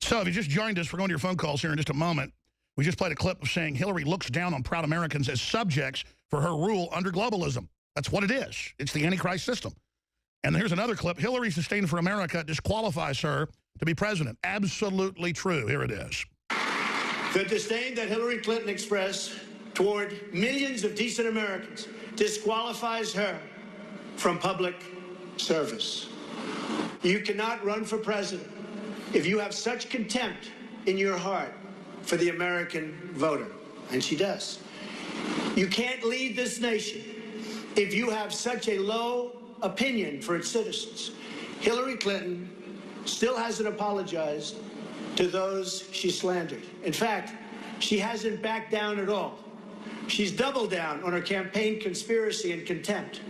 So if you just joined us, we're going to your phone calls here in just a moment. We just played a clip of saying Hillary looks down on proud Americans as subjects for her rule under globalism. That's what it is. It's the Antichrist system. And here's another clip. Hillary's disdain for America disqualifies her to be president. Absolutely true. Here it is. The disdain that Hillary Clinton expressed toward millions of decent Americans disqualifies her from public service. You cannot run for president if you have such contempt in your heart for the American voter, and she does. You can't lead this nation if you have such a low opinion for its citizens. Hillary Clinton still hasn't apologized to those she slandered. In fact, she hasn't backed down at all. She's doubled down on her campaign conspiracy and contempt.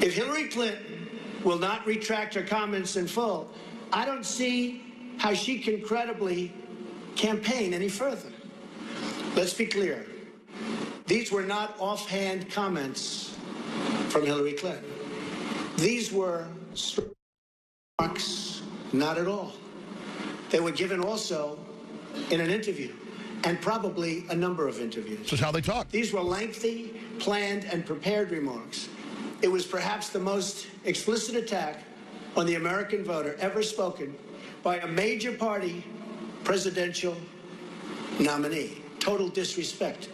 If Hillary Clinton will not retract her comments in full, I don't see how she can credibly campaign any further. Let's be clear. These were not offhand comments from Hillary Clinton. These were remarks, not at all. They were given also in an interview, and probably a number of interviews. This is how they talk. These were lengthy, planned, and prepared remarks. It was perhaps the most explicit attack on the American voter ever spoken by a major party presidential nominee. Total disrespect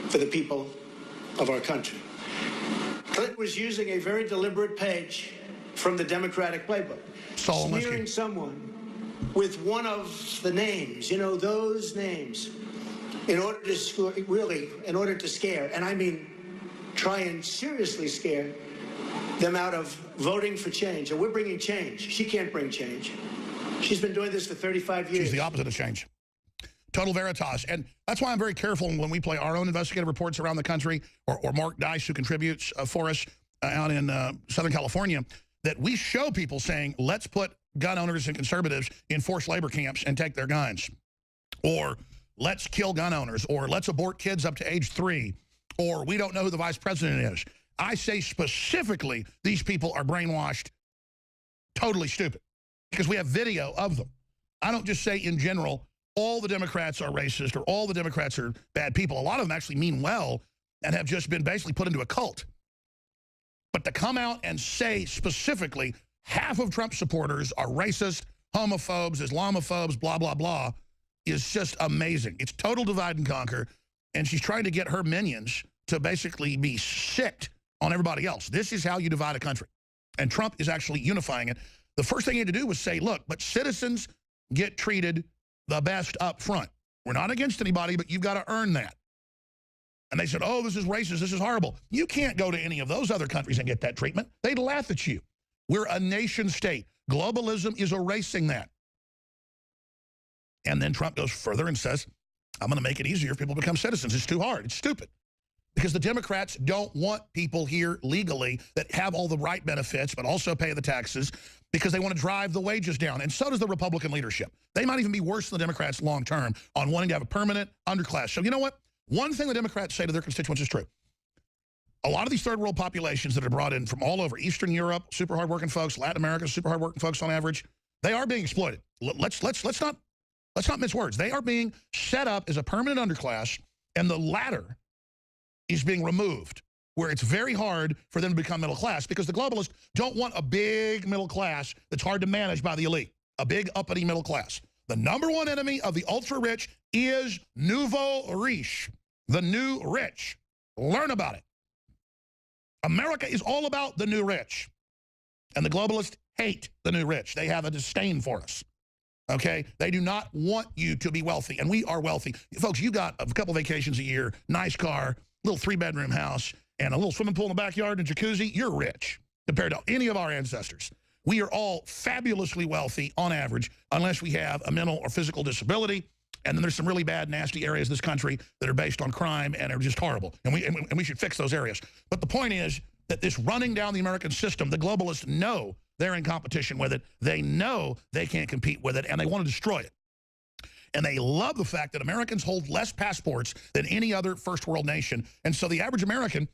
for the people of our country. Clinton was using a very deliberate page from the Democratic playbook, smearing someone with one of the names, you know, those names, in order to scare, and I mean try and seriously scare them out of voting for change. And we're bringing change. She can't bring change. She's been doing this for 35 years. She's the opposite of change. Total veritas. And that's why I'm very careful when we play our own investigative reports around the country, or Mark Dice, who contributes for us out in Southern California, that we show people saying, let's put gun owners and conservatives in forced labor camps and take their guns. Or let's kill gun owners. Or let's abort kids up to age 3. Or we don't know who the vice president is. I say specifically these people are brainwashed, totally stupid, because we have video of them. I don't just say in general, all the Democrats are racist or all the Democrats are bad people. A lot of them actually mean well and have just been basically put into a cult. But to come out and say specifically half of Trump supporters are racist, homophobes, Islamophobes, blah, blah, blah, is just amazing. It's total divide and conquer, and she's trying to get her minions to basically be sicked on everybody else. This is how you divide a country. And Trump is actually unifying it. The first thing he had to do was say, look, but citizens get treated the best up front. We're not against anybody, but you've got to earn that. And they said, oh, this is racist, this is horrible. You can't go to any of those other countries and get that treatment. They'd laugh at you. We're a nation state. Globalism is erasing that. And then Trump goes further and says, I'm going to make it easier if people become citizens. It's too hard. It's stupid. Because the Democrats don't want people here legally that have all the right benefits but also pay the taxes, because they want to drive the wages down. And so does the Republican leadership. They might even be worse than the Democrats long term on wanting to have a permanent underclass. So you know what? One thing the Democrats say to their constituents is true. A lot of these third world populations that are brought in from all over Eastern Europe, super hardworking folks, Latin America, super hardworking folks on average, they are being exploited. Let's not mince words. They are being set up as a permanent underclass, and the ladder is being removed, where it's very hard for them to become middle class, because the globalists don't want a big middle class that's hard to manage by the elite, a big uppity middle class. The number one enemy of the ultra-rich is nouveau riche, the new rich. Learn about it. America is all about the new rich, and the globalists hate the new rich. They have a disdain for us, okay? They do not want you to be wealthy, and we are wealthy. Folks, you got a couple vacations a year, nice car, little 3-bedroom house, and a little swimming pool in the backyard and jacuzzi. You're rich compared to any of our ancestors. We are all fabulously wealthy on average, unless we have a mental or physical disability. And then there's some really bad, nasty areas in this country that are based on crime and are just horrible. And we should fix those areas. But the point is that this running down the American system, the globalists know they're in competition with it. They know they can't compete with it, and they want to destroy it. And they love the fact that Americans hold less passports than any other first world nation. And so the average American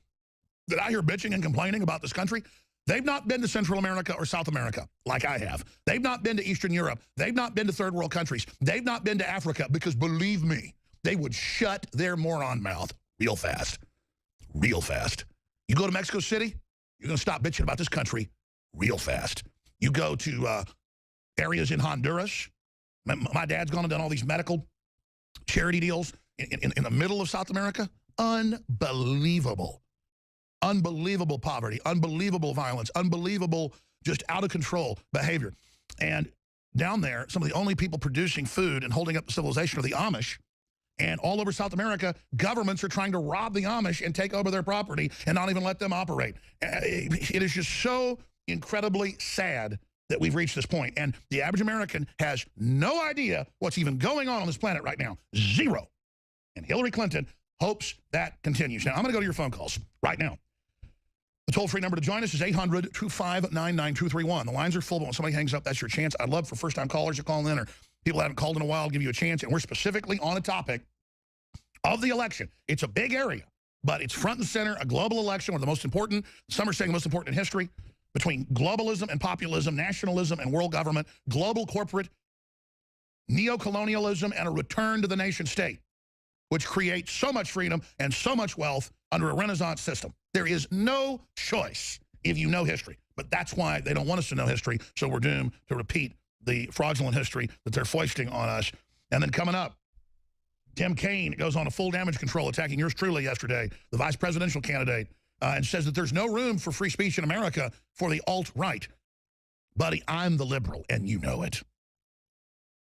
that I hear bitching and complaining about this country, They've not been to Central America or South America like I have. They've not been to Eastern Europe. They've not been to third world countries. They've not been to Africa because, believe me, they would shut their moron mouth real fast. Real fast. You go to Mexico City, you're going to stop bitching about this country real fast. You go to areas in Honduras. My dad's gone and done all these medical charity deals in the middle of South America. Unbelievable. Unbelievable poverty, unbelievable violence, unbelievable just out of control behavior. And down there, some of the only people producing food and holding up the civilization are the Amish. And all over South America, governments are trying to rob the Amish and take over their property and not even let them operate. It is just so incredibly sad that we've reached this point. And the average American has no idea what's even going on this planet right now. Zero. And Hillary Clinton hopes that continues. Now, I'm going to go to your phone calls right now. The toll-free number to join us is 800-259-9231. The lines are full, but when somebody hangs up, that's your chance. I'd love for first-time callers to call in, or people that haven't called in a while, give you a chance. And we're specifically on a topic of the election. It's a big area, but it's front and center, a global election, one of the most important, some are saying the most important in history, between globalism and populism, nationalism and world government, global corporate neocolonialism, and a return to the nation state, which creates so much freedom and so much wealth under a Renaissance system. There is no choice if you know history. But that's why they don't want us to know history, so we're doomed to repeat the fraudulent history that they're foisting on us. And then coming up, Tim Kaine goes on a full damage control, attacking yours truly yesterday, the vice presidential candidate, and says that there's no room for free speech in America for the alt-right. Buddy, I'm the liberal, and you know it.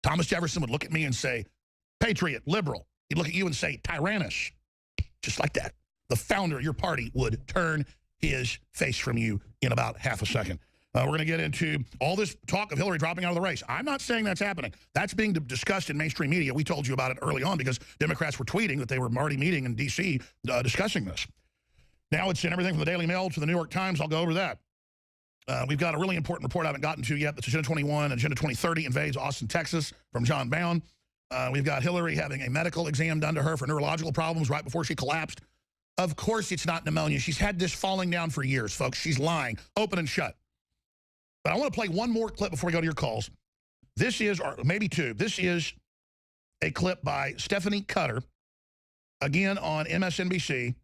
Thomas Jefferson would look at me and say, patriot, liberal. He'd look at you and say, tyrannus. Just like that. The founder of your party would turn his face from you in about half a second. We're going to get into all this talk of Hillary dropping out of the race. I'm not saying that's happening. That's being discussed in mainstream media. We told you about it early on because Democrats were tweeting that they were already meeting in D.C. Discussing this. Now it's in everything from the Daily Mail to the New York Times. I'll go over that. We've got a really important report I haven't gotten to yet. That's Agenda 21, Agenda 2030 invades Austin, Texas from John Bound. We've got Hillary having a medical exam done to her for neurological problems right before she collapsed. Of course it's not pneumonia. She's had this falling down for years, folks. She's lying, open and shut. But I want to play one more clip before we go to your calls. This is, or maybe two, this is a clip by Stephanie Cutter, again on MSNBC,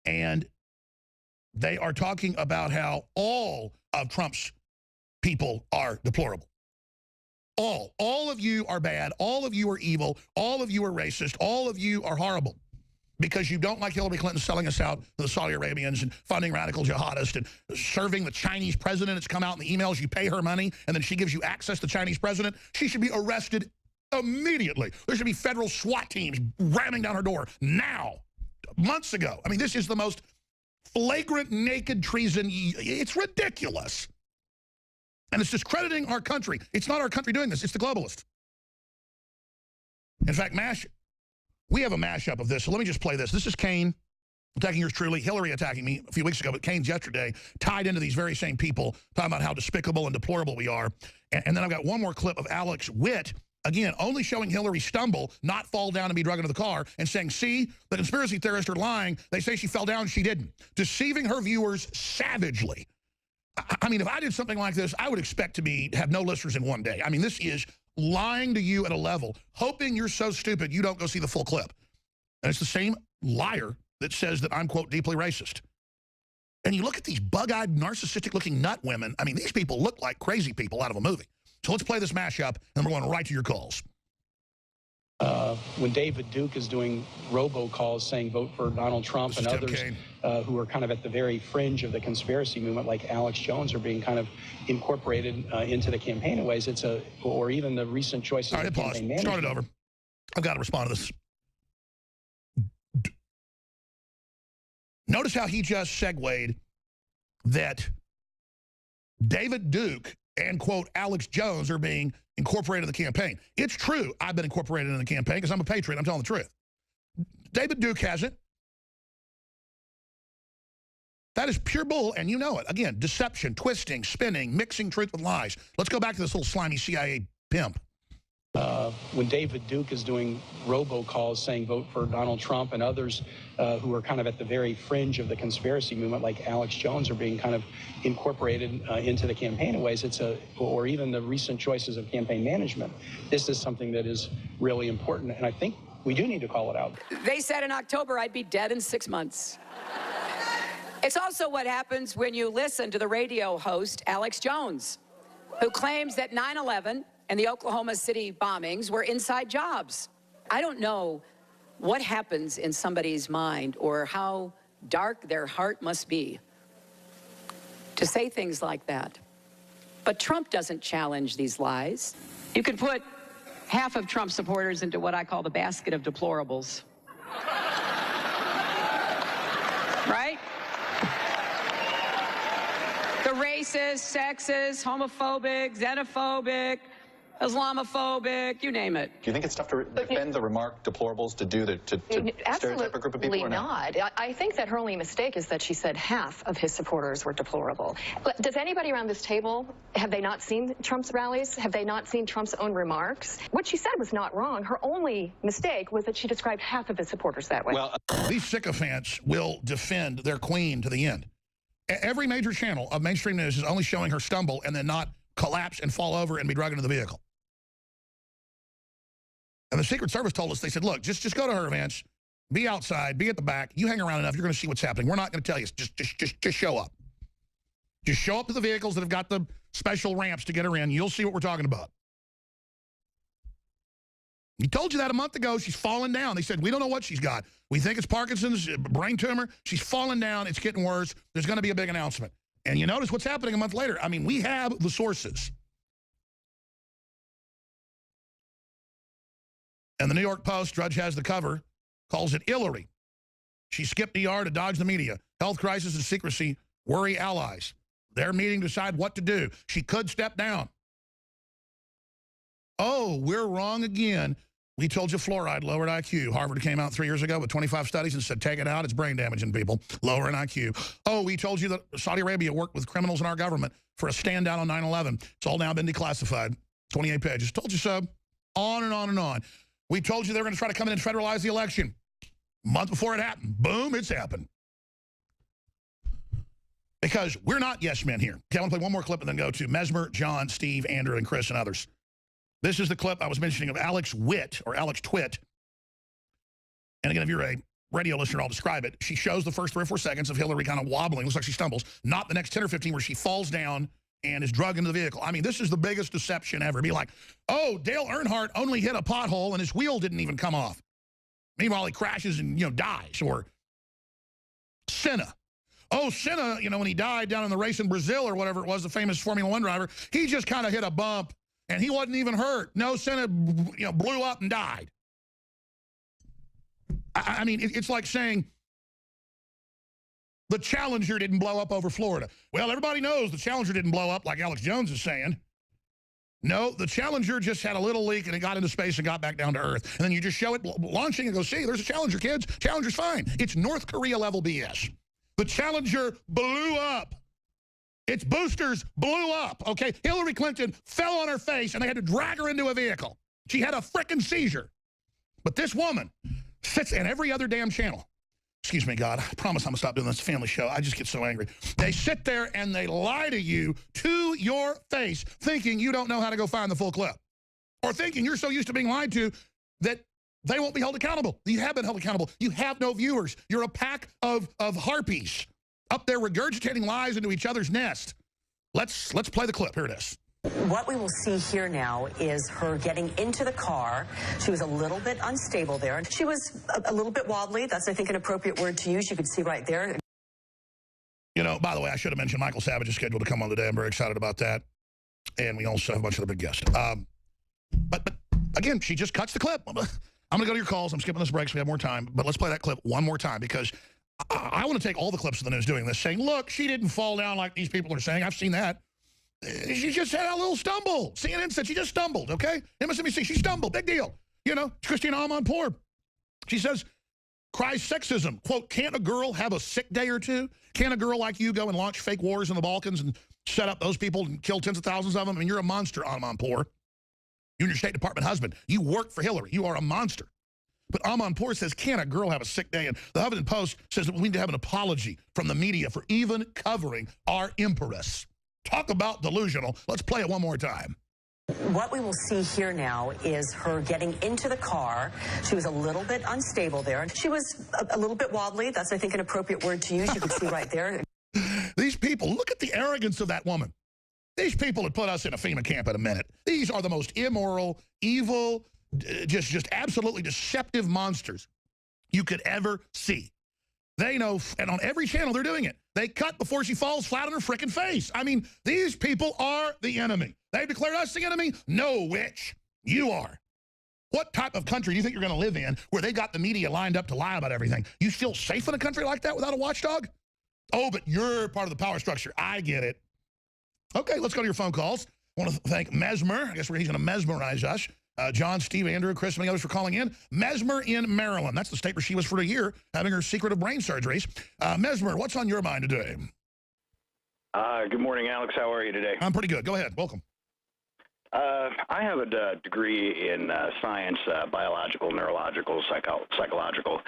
and they are talking about how all of Trump's people are deplorable. All of you are bad, all of you are evil, all of you are racist, all of you are horrible. Because you don't like Hillary Clinton selling us out to the Saudi Arabians and funding radical jihadists and serving the Chinese president. It's come out in the emails. You pay her money, and then she gives you access to the Chinese president. She should be arrested immediately. There should be federal SWAT teams ramming down her door now, months ago. I mean, this is the most flagrant, naked treason. It's ridiculous. And it's discrediting our country. It's not our country doing this. It's the globalists. In fact, we have a mashup of this, so let me just play this. This is Kaine attacking yours truly, Hillary attacking me a few weeks ago, but Kaine's yesterday tied into these very same people, talking about how despicable and deplorable we are. And then I've got one more clip of Alex Witt, again, only showing Hillary stumble, not fall down and be drugged into the car, and saying, see, the conspiracy theorists are lying. They say she fell down, she didn't. Deceiving her viewers savagely. I mean, if I did something like this, I would expect to have no listeners in one day. I mean, this is lying to you at a level, hoping you're so stupid you don't go see the full clip. And it's the same liar that says that I'm, quote, deeply racist. And you look at these bug-eyed, narcissistic-looking nut women. I mean, these people look like crazy people out of a movie. So let's play this mashup, and we're going right to your calls. When David Duke is doing robocalls saying vote for Donald Trump, and others who are kind of at the very fringe of the conspiracy movement, like Alex Jones, are being kind of incorporated into the campaign in ways. Or even the recent choices. All right, pause. Start it over. I've got to respond to this. Notice how he just segued that David Duke and, quote, Alex Jones are being incorporated in the campaign. It's true I've been incorporated in the campaign because I'm a patriot. I'm telling the truth. David Duke hasn't. That is pure bull, and you know it. Again, deception, twisting, spinning, mixing truth with lies. Let's go back to this little slimy CIA pimp. When David Duke is doing robocalls saying vote for Donald Trump, and others who are kind of at the very fringe of the conspiracy movement, like Alex Jones, are being kind of incorporated into the campaign in ways, or even the recent choices of campaign management. This is something that is really important, and I think we do need to call it out. They said in October I'd be dead in 6 months. It's also what happens when you listen to the radio host, Alex Jones, who claims that 9/11 and the Oklahoma City bombings were inside jobs. I don't know what happens in somebody's mind or how dark their heart must be to say things like that. But Trump doesn't challenge these lies. You can put half of Trump supporters into what I call the basket of deplorables. Right? The racist, sexist, homophobic, xenophobic, Islamophobic, you name it. Do you think it's tough to defend the remark deplorables to stereotype a group of people? Absolutely not. I think that her only mistake is that she said half of his supporters were deplorable. But does anybody around this table, have they not seen Trump's rallies? Have they not seen Trump's own remarks? What she said was not wrong. Her only mistake was that she described half of his supporters that way. Well, these sycophants will defend their queen to the end. Every major channel of mainstream news is only showing her stumble and then not collapse and fall over and be dragged into the vehicle. And the Secret Service told us, they said, look, just go to her events, be outside, be at the back. You hang around enough, you're going to see what's happening. We're not going to tell you. Just show up. Just show up to the vehicles that have got the special ramps to get her in. You'll see what we're talking about. We told you that a month ago. She's fallen down. They said, we don't know what she's got. We think it's Parkinson's, brain tumor. She's fallen down. It's getting worse. There's going to be a big announcement. And you notice what's happening a month later. I mean, we have the sources. And the New York Post, Drudge has the cover, calls it Hillary. She skipped ER to dodge the media. Health crisis and secrecy worry allies. They're meeting to decide what to do. She could step down. Oh, we're wrong again. We told you fluoride lowered IQ. Harvard came out 3 years ago with 25 studies and said, take it out. It's brain damaging people. Lower in IQ. Oh, we told you that Saudi Arabia worked with criminals in our government for a stand down on 9/11. It's all now been declassified. 28 pages. Told you so. On and on and on. We told you they were going to try to come in and federalize the election. A month before it happened. Boom, it's happened. Because we're not yes men here. Okay, I want to play one more clip and then go to Mesmer, John, Steve, Andrew, and Chris, and others. This is the clip I was mentioning of Alex Witt, or Alex Twit. And again, if you're a radio listener, I'll describe it. She shows the first 3 or 4 seconds of Hillary kind of wobbling. Looks like she stumbles. Not the next 10 or 15 where she falls down and is drugged into the vehicle. I mean, this is the biggest deception ever. Be like, oh, Dale Earnhardt only hit a pothole and his wheel didn't even come off. Meanwhile, he crashes and, dies. Or Senna. Oh, Senna, when he died down in the race in Brazil or whatever it was, the famous Formula One driver, he just kind of hit a bump and he wasn't even hurt. No, Senna, blew up and died. I mean, it's like saying the Challenger didn't blow up over Florida. Well, everybody knows the Challenger didn't blow up like Alex Jones is saying. No, the Challenger just had a little leak and it got into space and got back down to Earth. And then you just show it launching and go, see, there's a Challenger, kids. Challenger's fine. It's North Korea level BS. The Challenger blew up. Its boosters blew up, okay? Hillary Clinton fell on her face and they had to drag her into a vehicle. She had a frickin' seizure. But this woman sits in every other damn channel. Excuse me, God, I promise I'm going to stop doing this family show. I just get so angry. They sit there and they lie to you to your face, thinking you don't know how to go find the full clip. Or thinking you're so used to being lied to that they won't be held accountable. You have been held accountable. You have no viewers. You're a pack of harpies up there regurgitating lies into each other's nest. Let's play the clip. Here it is. What we will see here now is her getting into the car. She was a little bit unstable there. She was a little bit wobbly. That's, I think, an appropriate word to use. You could see right there. By the way, I should have mentioned Michael Savage is scheduled to come on today. I'm very excited about that. And we also have a bunch of other big guests. But again, she just cuts the clip. I'm going to go to your calls. I'm skipping this break so we have more time. But let's play that clip one more time because I want to take all the clips of the news doing this, saying, look, she didn't fall down like these people are saying. I've seen that. She just had a little stumble. CNN said she just stumbled, okay? MSNBC, she stumbled. Big deal. Christina Amanpour. She says, cries sexism. Quote, can't a girl have a sick day or two? Can't a girl like you go and launch fake wars in the Balkans and set up those people and kill tens of thousands of them? I mean, you're a monster, Amanpour. You and your State Department husband. You work for Hillary. You are a monster. But Amanpour says, can a girl have a sick day? And the Huffington Post says that we need to have an apology from the media for even covering our empress. Talk about delusional. Let's play it one more time. What we will see here now is her getting into the car. She was a little bit unstable there. She was a little bit wobbly. That's, I think, an appropriate word to use. You can see right there. These people, look at the arrogance of that woman. These people would put us in a FEMA camp in a minute. These are the most immoral, evil, just absolutely deceptive monsters you could ever see. They know, and on every channel they're doing it. They cut before she falls flat on her frickin' face. I mean, these people are the enemy. They've declared us the enemy? No, witch. You are. What type of country do you think you're going to live in where they got the media lined up to lie about everything? You feel safe in a country like that without a watchdog? Oh, but you're part of the power structure. I get it. Okay, let's go to your phone calls. I want to thank Mesmer. I guess he's going to mesmerize us. John, Steve, Andrew, Chris, and many others for calling in. Mesmer in Maryland. That's the state where she was for a year, having her secretive brain surgeries. Mesmer, what's on your mind today? Good morning, Alex. How are you today? I'm pretty good. Go ahead. Welcome. I have a degree in science, biological, neurological, psychological.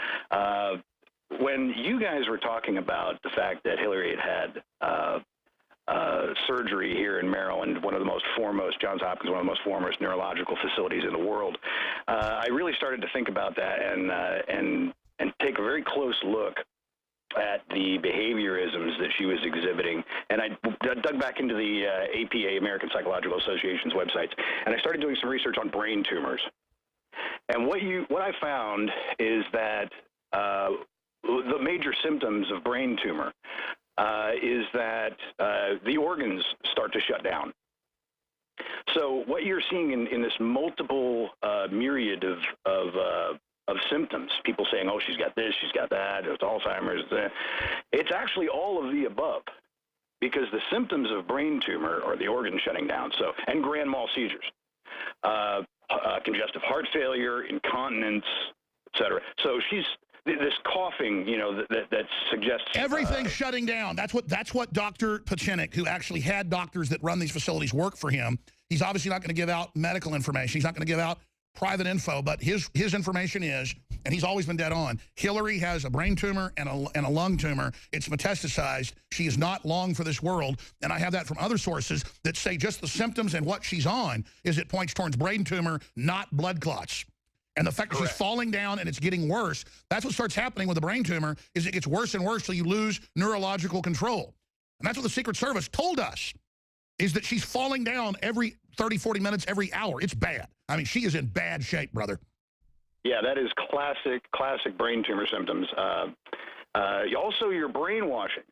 When you guys were talking about the fact that Hillary had surgery here in Maryland, one of the most foremost, Johns Hopkins, one of the most foremost neurological facilities in the world, I really started to think about that and take a very close look at the behaviorisms that she was exhibiting. And I dug back into the APA, American Psychological Association's websites, and I started doing some research on brain tumors. And what I found is that the major symptoms of brain tumor is that the organs start to shut down. So what you're seeing in this multiple myriad of symptoms, people saying, oh, she's got this, she's got that, it's Alzheimer's, it's actually all of the above, because the symptoms of brain tumor are the organs shutting down, and grand mal seizures, congestive heart failure, incontinence, etc. So she's this coughing, that suggests everything's shutting down. That's what Dr. Pachenik, who actually had doctors that run these facilities work for him. He's obviously not going to give out medical information. He's not going to give out private info, but his information is, and he's always been dead on, Hillary has a brain tumor and a lung tumor. It's metastasized. She is not long for this world. And I have that from other sources that say just the symptoms and what she's on is it points towards brain tumor, not blood clots. And the fact that she's falling down and it's getting worse, that's what starts happening with the brain tumor, is it gets worse and worse till you lose neurological control. And that's what the Secret Service told us, is that she's falling down every 30, 40 minutes, every hour. It's bad. I mean, she is in bad shape, brother. Yeah, that is classic brain tumor symptoms. Also, your brainwashing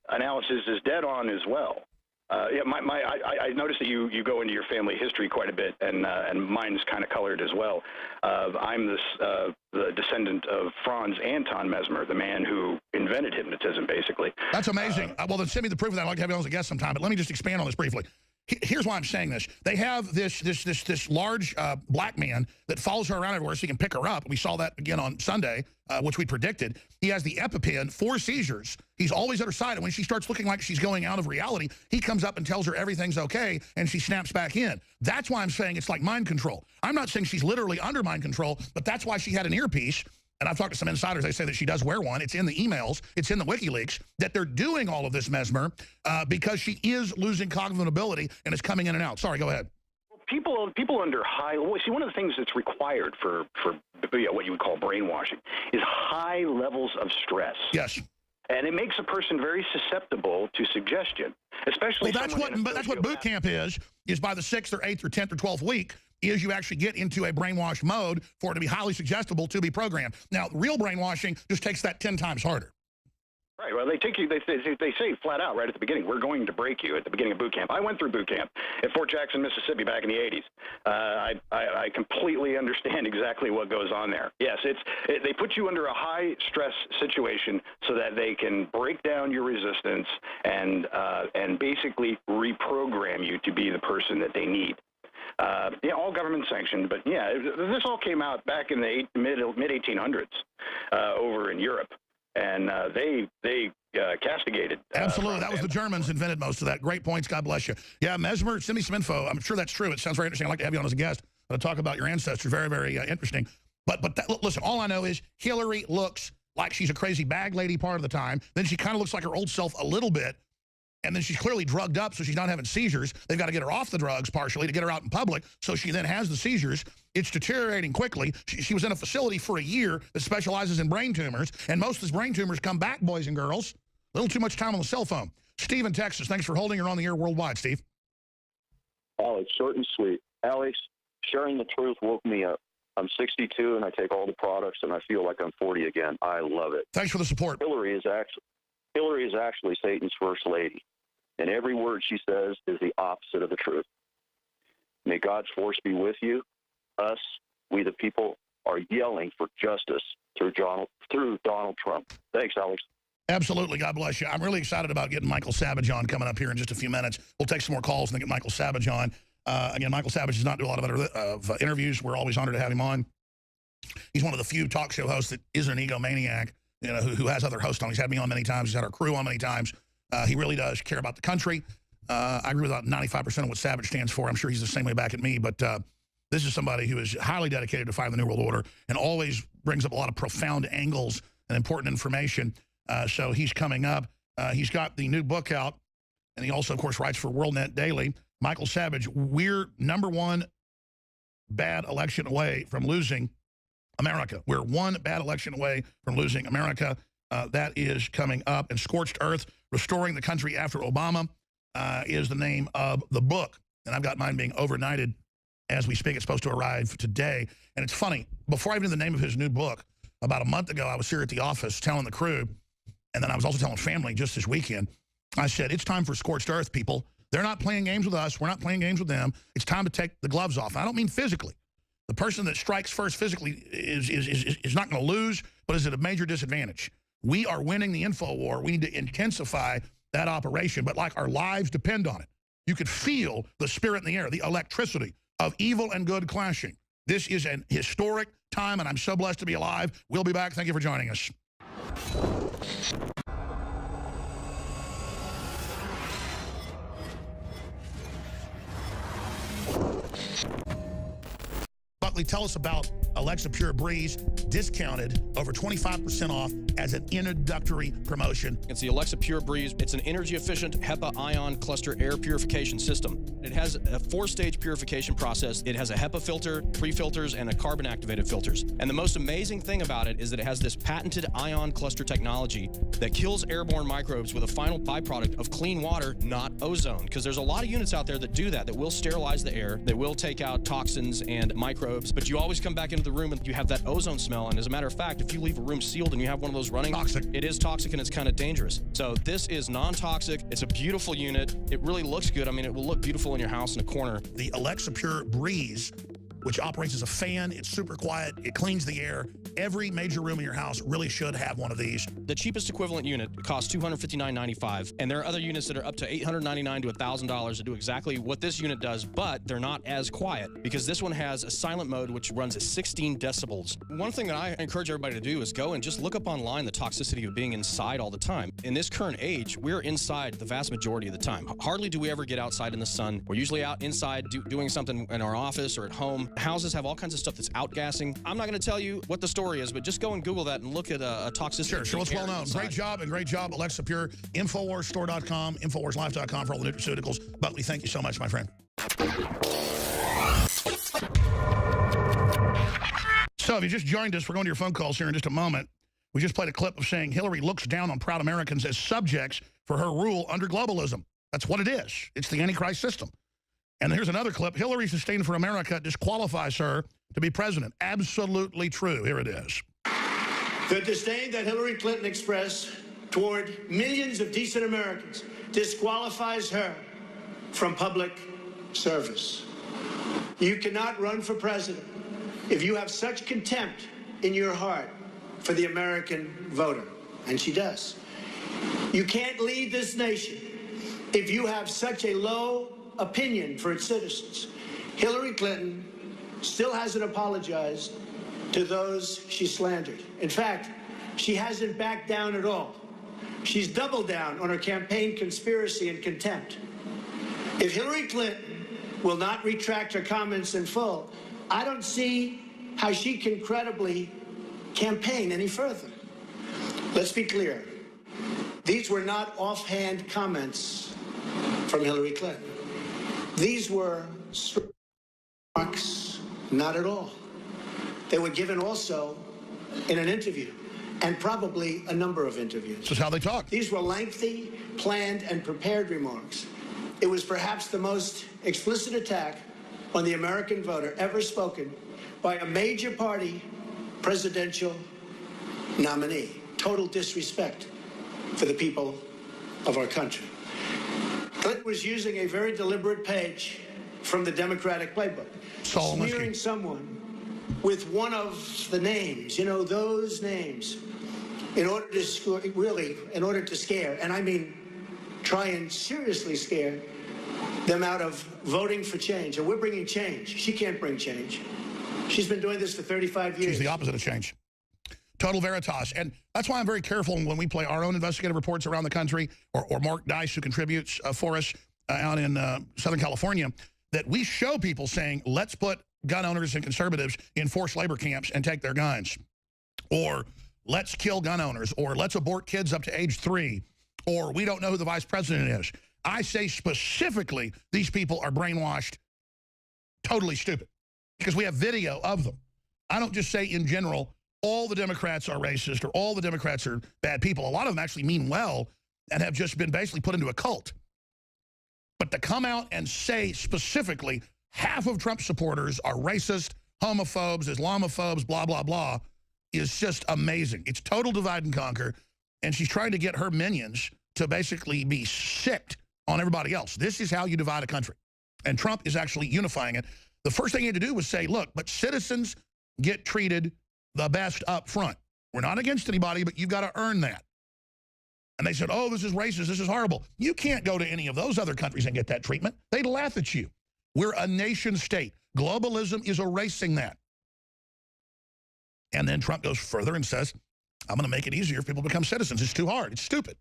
analysis is dead on as well. I noticed that you go into your family history quite a bit, and mine's kind of colored as well. I'm the descendant of Franz Anton Mesmer, the man who invented hypnotism, basically. That's amazing. Well, then send me the proof of that. I'd like to have you on as a guest sometime, but let me just expand on this briefly. Here's why I'm saying this. They have this large black man that follows her around everywhere so he can pick her up. We saw that again on Sunday, which we predicted. He has the EpiPen, 4 seizures. He's always at her side, and when she starts looking like she's going out of reality, he comes up and tells her everything's okay, and she snaps back in. That's why I'm saying it's like mind control. I'm not saying she's literally under mind control, but that's why she had an earpiece. And I've talked to some insiders. They say that she does wear one. It's in the emails. It's in the WikiLeaks that they're doing all of this, Mesmer, because she is losing cognitive ability and is coming in and out. Sorry, go ahead. People under high. See, one of the things that's required for what you would call brainwashing is high levels of stress. Yes. And it makes a person very susceptible to suggestion, especially. Well, that's what boot camp is by the 6th or 8th or 10th or 12th week. Is you actually get into a brainwash mode for it to be highly suggestible to be programmed. Now, real brainwashing just takes that 10 times harder. Right. Well, they say flat out right at the beginning, we're going to break you at the beginning of boot camp. I went through boot camp at Fort Jackson, Mississippi back in the 80s. I completely understand exactly what goes on there. Yes, they put you under a high stress situation so that they can break down your resistance and basically reprogram you to be the person that they need. All government sanctioned, but yeah, this all came out back in the mid 1800s over in Europe, and they castigated. Absolutely. That was the Germans invented most of that. Great points. God bless you. Yeah, Mesmer, send me some info. I'm sure that's true. It sounds very interesting. I'd like to have you on as a guest to talk about your ancestors. Very, very interesting. But listen, all I know is Hillary looks like she's a crazy bag lady part of the time. Then she kind of looks like her old self a little bit. And then she's clearly drugged up, so she's not having seizures. They've got to get her off the drugs partially to get her out in public, so she then has the seizures. It's deteriorating quickly. She was in a facility for a year that specializes in brain tumors, and most of these brain tumors come back, boys and girls. A little too much time on the cell phone. Steve in Texas, thanks for holding her on the air worldwide, Steve. Alex, short and sweet. Alex, sharing the truth woke me up. I'm 62, and I take all the products, and I feel like I'm 40 again. I love it. Thanks for the support. Hillary is actually Satan's first lady. And every word she says is the opposite of the truth. May God's force be with you. Us, we the people, are yelling for justice through Donald Trump. Thanks, Alex. Absolutely. God bless you. I'm really excited about getting Michael Savage on coming up here in just a few minutes. We'll take some more calls and then get Michael Savage on. Again, Michael Savage does not do a lot of other interviews. We're always honored to have him on. He's one of the few talk show hosts that isn't an egomaniac, you know, who has other hosts on. He's had me on many times. He's had our crew on many times. He really does care about the country. I agree with about 95% of what Savage stands for. I'm sure he's the same way back at me, but this is somebody who is highly dedicated to fighting the New World Order and always brings up a lot of profound angles and important information. So he's coming up. He's got the new book out, and he also, of course, writes for WorldNet Daily. Michael Savage, we're #1 bad election away from losing America. We're one bad election away from losing America. That is coming up. And Scorched Earth, Restoring the Country After Obama is the name of the book. And I've got mine being overnighted as we speak. It's supposed to arrive today. And it's funny, before I even knew the name of his new book, about a month ago, I was here at the office telling the crew, and then I was also telling family just this weekend, I said, it's time for Scorched Earth, people. They're not playing games with us. We're not playing games with them. It's time to take the gloves off. I don't mean physically. The person that strikes first physically is not going to lose, but is at a major disadvantage. We are winning the info war. We need to intensify that operation, but like our lives depend on it. You could feel the spirit in the air, the electricity of evil and good clashing. This is an historic time, and I'm so blessed to be alive. We'll be back. Thank you for joining us. Buckley, tell us about Alexa Pure Breeze, discounted over 25% off as an introductory promotion. It's the Alexa Pure Breeze. It's an energy-efficient HEPA ion cluster air purification system. It has a 4-stage purification process. It has a HEPA filter, 3 filters, and a carbon-activated filters. And the most amazing thing about it is that it has this patented ion cluster technology that kills airborne microbes with a final byproduct of clean water, not ozone. Because there's a lot of units out there that do that will sterilize the air, that will take out toxins and microbes, but you always come back into the room and you have that ozone smell. And as a matter of fact, if you leave a room sealed and you have one of those running, toxic. It is toxic and it's kind of dangerous. So this is non-toxic. It's a beautiful unit. It really looks good. I mean, it will look beautiful in your house in a corner. The Alexa Pure Breeze, which operates as a fan, it's super quiet, it cleans the air. Every major room in your house really should have one of these. The cheapest equivalent unit costs $259.95, and there are other units that are up to $899 to $1,000 to do exactly what this unit does, but they're not as quiet because this one has a silent mode which runs at 16 decibels. One thing that I encourage everybody to do is go and just look up online the toxicity of being inside all the time. In this current age, we're inside the vast majority of the time. Hardly do we ever get outside in the sun. We're usually out inside doing something in our office or at home. Houses have all kinds of stuff that's outgassing. I'm not going to tell you what the story is, but just go and Google that and look at a toxicity. Sure, it's well known. Great job, Alexa Pure. Infowarsstore.com, Infowarslife.com for all the nutraceuticals. Buckley, thank you so much, my friend. So if you just joined us, we're going to your phone calls here in just a moment. We just played a clip of saying Hillary looks down on proud Americans as subjects for her rule under globalism. That's what it is. It's the Antichrist system. And here's another clip. Hillary's disdain for America disqualifies her to be president. Absolutely true. Here it is. The disdain that Hillary Clinton expressed toward millions of decent Americans disqualifies her from public service. You cannot run for president if you have such contempt in your heart for the American voter, and she does. You can't lead this nation if you have such a low opinion for its citizens. Hillary Clinton still hasn't apologized to those she slandered. In fact, she hasn't backed down at all She's doubled down on her campaign conspiracy and contempt. If Hillary Clinton will not retract her comments in full, I don't see how she can credibly campaign any further. Let's be clear. These were not offhand comments from Hillary Clinton. These were remarks, not at all. They were given also in an interview, and probably a number of interviews. This is how they talk. These were lengthy, planned, and prepared remarks. It was perhaps the most explicit attack on the American voter ever spoken by a major party presidential nominee. Total disrespect for the people of our country. Clinton was using a very deliberate page from the Democratic playbook, smearing someone with one of the names, you know, those names, in order to scare, and I mean try and seriously scare them out of voting for change. And we're bringing change. She can't bring change. She's been doing this for 35 years. She's the opposite of change. Total Veritas. And that's why I'm very careful when we play our own investigative reports around the country, or Mark Dice, who contributes for us out in Southern California, that we show people saying, let's put gun owners and conservatives in forced labor camps and take their guns. Or let's kill gun owners. Or let's abort kids up to age 3. Or we don't know who the vice president is. I say specifically these people are brainwashed, totally stupid, because we have video of them. I don't just say in general, all the Democrats are racist or all the Democrats are bad people. A lot of them actually mean well and have just been basically put into a cult. But to come out and say specifically half of Trump supporters are racist, homophobes, Islamophobes, blah, blah, blah, is just amazing. It's total divide and conquer. And she's trying to get her minions to basically be sicked on everybody else. This is how you divide a country. And Trump is actually unifying it. The first thing he had to do was say, look, but citizens get treated the best up front. We're not against anybody, but you've got to earn that. And they said, oh, this is racist, this is horrible. You can't go to any of those other countries and get that treatment. They'd laugh at you. We're a nation state. Globalism is erasing that. And then Trump goes further and says, I'm going to make it easier if people become citizens. It's too hard. It's stupid.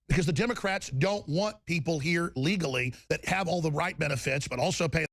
Because the Democrats don't want people here legally that have all the right benefits, but also pay